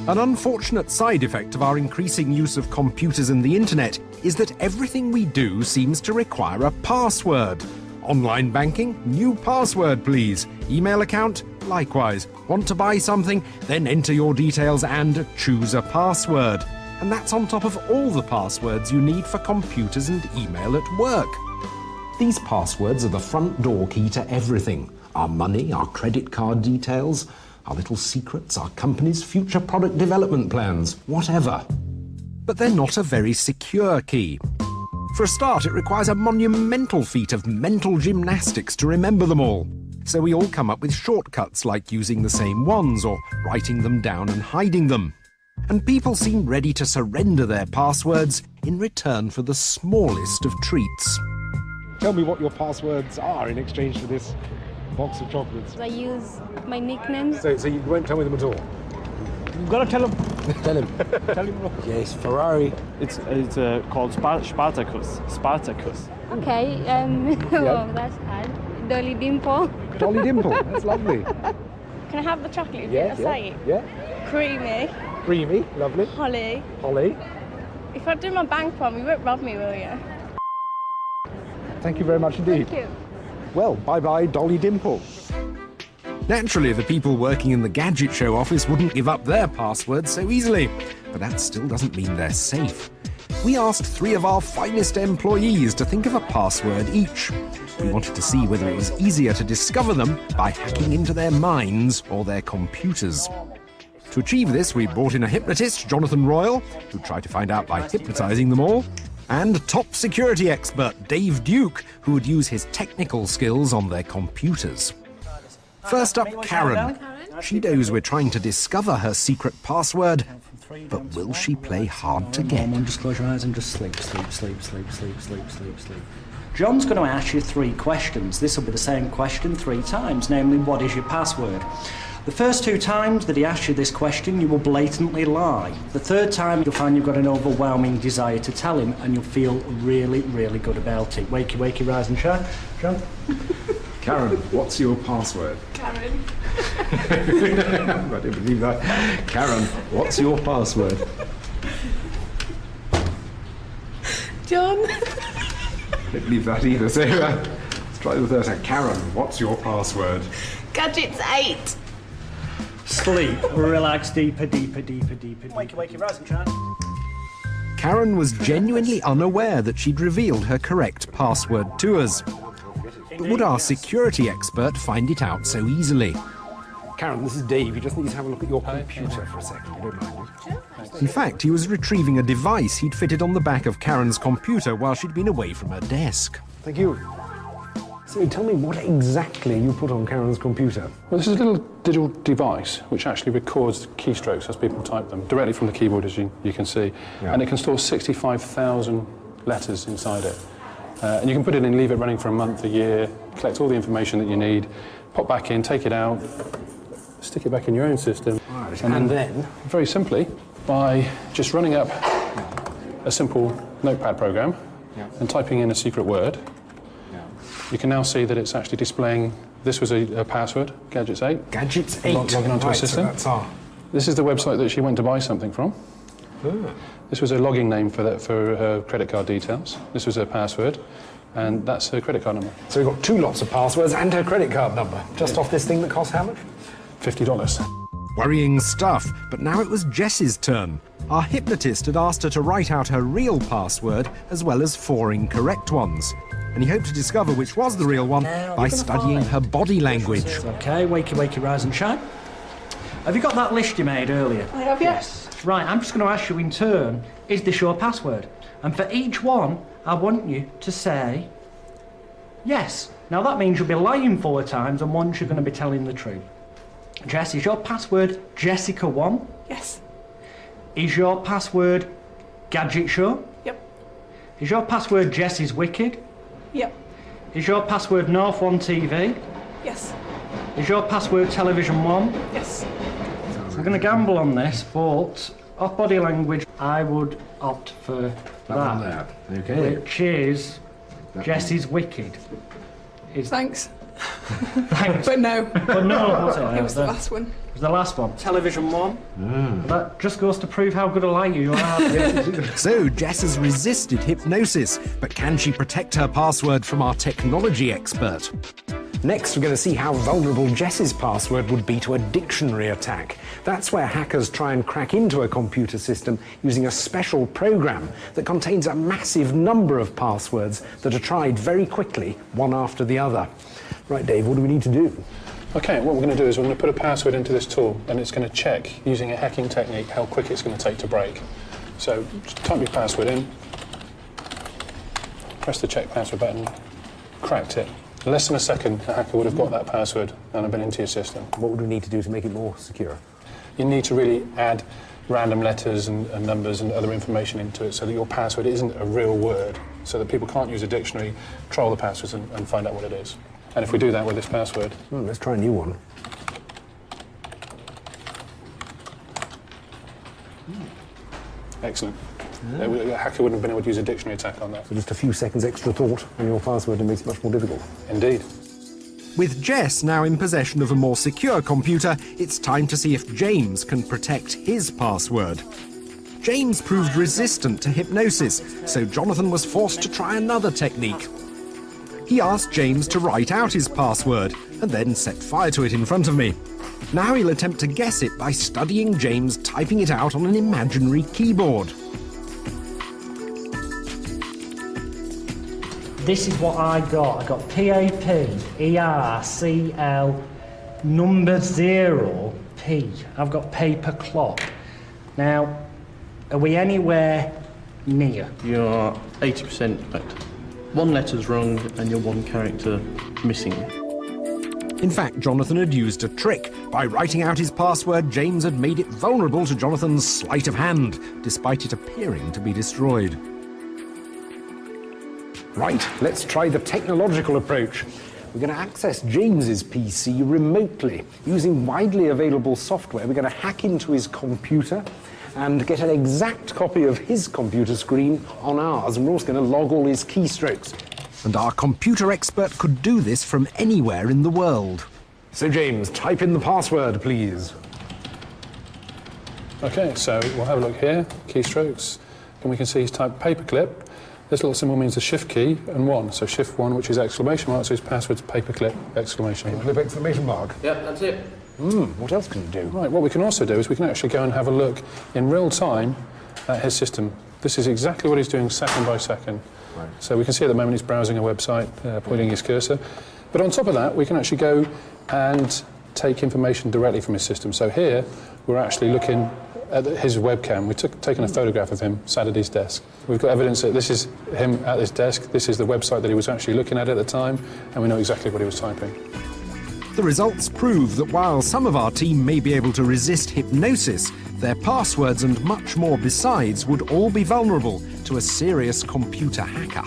An unfortunate side effect of our increasing use of computers and the internet is that everything we do seems to require a password. Online banking? New password, please. Email account? Likewise. Want to buy something? Then enter your details and choose a password. And that's on top of all the passwords you need for computers and email at work. These passwords are the front door key to everything. Our money, our credit card details, our little secrets, our company's future product development plans, whatever. But they're not a very secure key. For a start, it requires a monumental feat of mental gymnastics to remember them all. So we all come up with shortcuts like using the same ones or writing them down and hiding them. And people seem ready to surrender their passwords in return for the smallest of treats. Tell me what your passwords are in exchange for this box of chocolates. I use my nicknames. So you won't tell me them at all? You've got to tell him. Tell him. Tell him. Yes, Ferrari. It's called Spartacus. Spartacus. Okay, oh, that's hard. Dolly Dimple. Dolly Dimple, that's lovely. Can I have the chocolate? Yeah. Creamy. Creamy, lovely. Holly. Holly. If I do my bank form, you won't rob me, will you? Thank you very much indeed. Thank you. Well, bye-bye, Dolly Dimple. Naturally, the people working in the Gadget show office wouldn't give up their passwords so easily, but that still doesn't mean they're safe. We asked 3 of our finest employees to think of a password each. We wanted to see whether it was easier to discover them by hacking into their minds or their computers. To achieve this, we brought in a hypnotist, Jonathan Royle, who tried to find out by hypnotizing them all, and top security expert Dave Duke, who would use his technical skills on their computers. First up, Karen. She knows we're trying to discover her secret password, but will she play hard to get? Just close your eyes and just sleep. John's going to ask you 3 questions. This will be the same question 3 times, namely, what is your password? The first 2 times that he asks you this question, you will blatantly lie. The 3rd time, you'll find you've got an overwhelming desire to tell him, and you'll feel really, really good about it. Wakey, wakey, rise and shine. John? Karen, what's your password? Karen. I didn't believe that. Karen, what's your password? John. I didn't believe that either. So let's try the 3rd time. Karen, what's your password? Gadget's 8. Sleep. Relax deeper. Wakey, wakey, rise and shine. Karen was genuinely unaware that she'd revealed her correct password to us. But would our security expert find it out so easily? Karen, this is Dave. You just need to have a look at your computer for a second. You don't mind it? In fact, he was retrieving a device he'd fitted on the back of Karen's computer while she'd been away from her desk. Thank you. So tell me what exactly you put on Karen's computer. Well, this is a little digital device which actually records keystrokes as people type them directly from the keyboard, as you can see. Yeah. And it can store 65,000 letters inside it. And you can put it in, leave it running for a month, a year, collect all the information that you need, pop back in, take it out, stick it back in your own system. Right. And then? Very simply, by just running up a simple notepad program and typing in a secret word, you can now see that it's actually displaying, this was a password, Gadget's 8. Gadget's 8. Logging onto a system. So This is the website that she went to buy something from. This was her logging name for her credit card details. This was her password, and that's her credit card number. So we've got 2 lots of passwords and her credit card number, just off this thing that costs how much? $50. Worrying stuff, but now it was Jess's turn. Our hypnotist had asked her to write out her real password as well as 4 incorrect ones. And he hoped to discover which was the real one by studying her body language. OK, wakey, wakey, rise and shine. Have you got that list you made earlier? I have, yes. Right, I'm just going to ask you in turn, is this your password? And for each one, I want you to say yes. Now that means you'll be lying 4 times and once you're going to be telling the truth. Jess, is your password Jessica1? Yes. Is your password Gadget Show? Yep. Is your password Jess's Wicked? Yep. Is your password North One TV? Yes. Is your password Television 1? Yes. I'm going to gamble on this, but off body language, I would opt for that. Okay. Which is Jess's Wicked. Thanks. Thanks. But no. But no, what's it? It was the last one. was the last one. Television 1. That just goes to prove how good a liar you are. So Jess has resisted hypnosis, but can she protect her password from our technology expert? Next, we're going to see how vulnerable Jess's password would be to a dictionary attack. That's where hackers try and crack into a computer system using a special program that contains a massive number of passwords that are tried very quickly, one after the other. Right, Dave, what do we need to do? Okay, what we're going to do is we're going to put a password into this tool, and it's going to check, using a hacking technique, how quick it's going to take to break. So just type your password in, press the check password button, cracked it. In less than a second, the hacker would have got that password and have been into your system. What would we need to do to make it more secure? You need to really add random letters and numbers and other information into it so that your password isn't a real word, so that people can't use a dictionary, troll the passwords and find out what it is. And if we do that with this password... let's try a new one. Excellent. A hacker wouldn't have been able to use a dictionary attack on that. So just a few seconds extra thought on your password and makes it much more difficult. Indeed. With Jess now in possession of a more secure computer, it's time to see if James can protect his password. James proved resistant to hypnosis, so Jonathan was forced to try another technique. He asked James to write out his password and then set fire to it in front of me. Now he'll attempt to guess it by studying James typing it out on an imaginary keyboard. This is what I got. I got PAPERCL number 0 P. I've got paper clock. Now, are we anywhere near? You're 80% correct. One letter's wrong and you're one character missing. In fact, Jonathan had used a trick. By writing out his password, James had made it vulnerable to Jonathan's sleight of hand, despite it appearing to be destroyed. Right, let's try the technological approach. We're going to access James's PC remotely. Using widely available software, we're going to hack into his computer and get an exact copy of his computer screen on ours, and we're also going to log all his keystrokes. And our computer expert could do this from anywhere in the world. So James, type in the password, please. Okay, so we'll have a look here, keystrokes, and we can see he's typed paperclip. This little symbol means the shift key and 1, so shift 1, which is exclamation mark, so his password's paperclip, exclamation mark. Paperclip, exclamation mark. Yep, that's it. What else can you do? Right, what we can also do is we can actually go and have a look in real time at his system. This is exactly what he's doing second by second. Right. So we can see at the moment he's browsing a website, pointing his cursor. But on top of that, we can actually go and take information directly from his system. So here, we're actually looking at his webcam. We've taken a photograph of him sat at his desk. We've got evidence that this is him at his desk, this is the website that he was actually looking at the time, and we know exactly what he was typing. The results prove that while some of our team may be able to resist hypnosis, their passwords and much more besides would all be vulnerable to a serious computer hacker.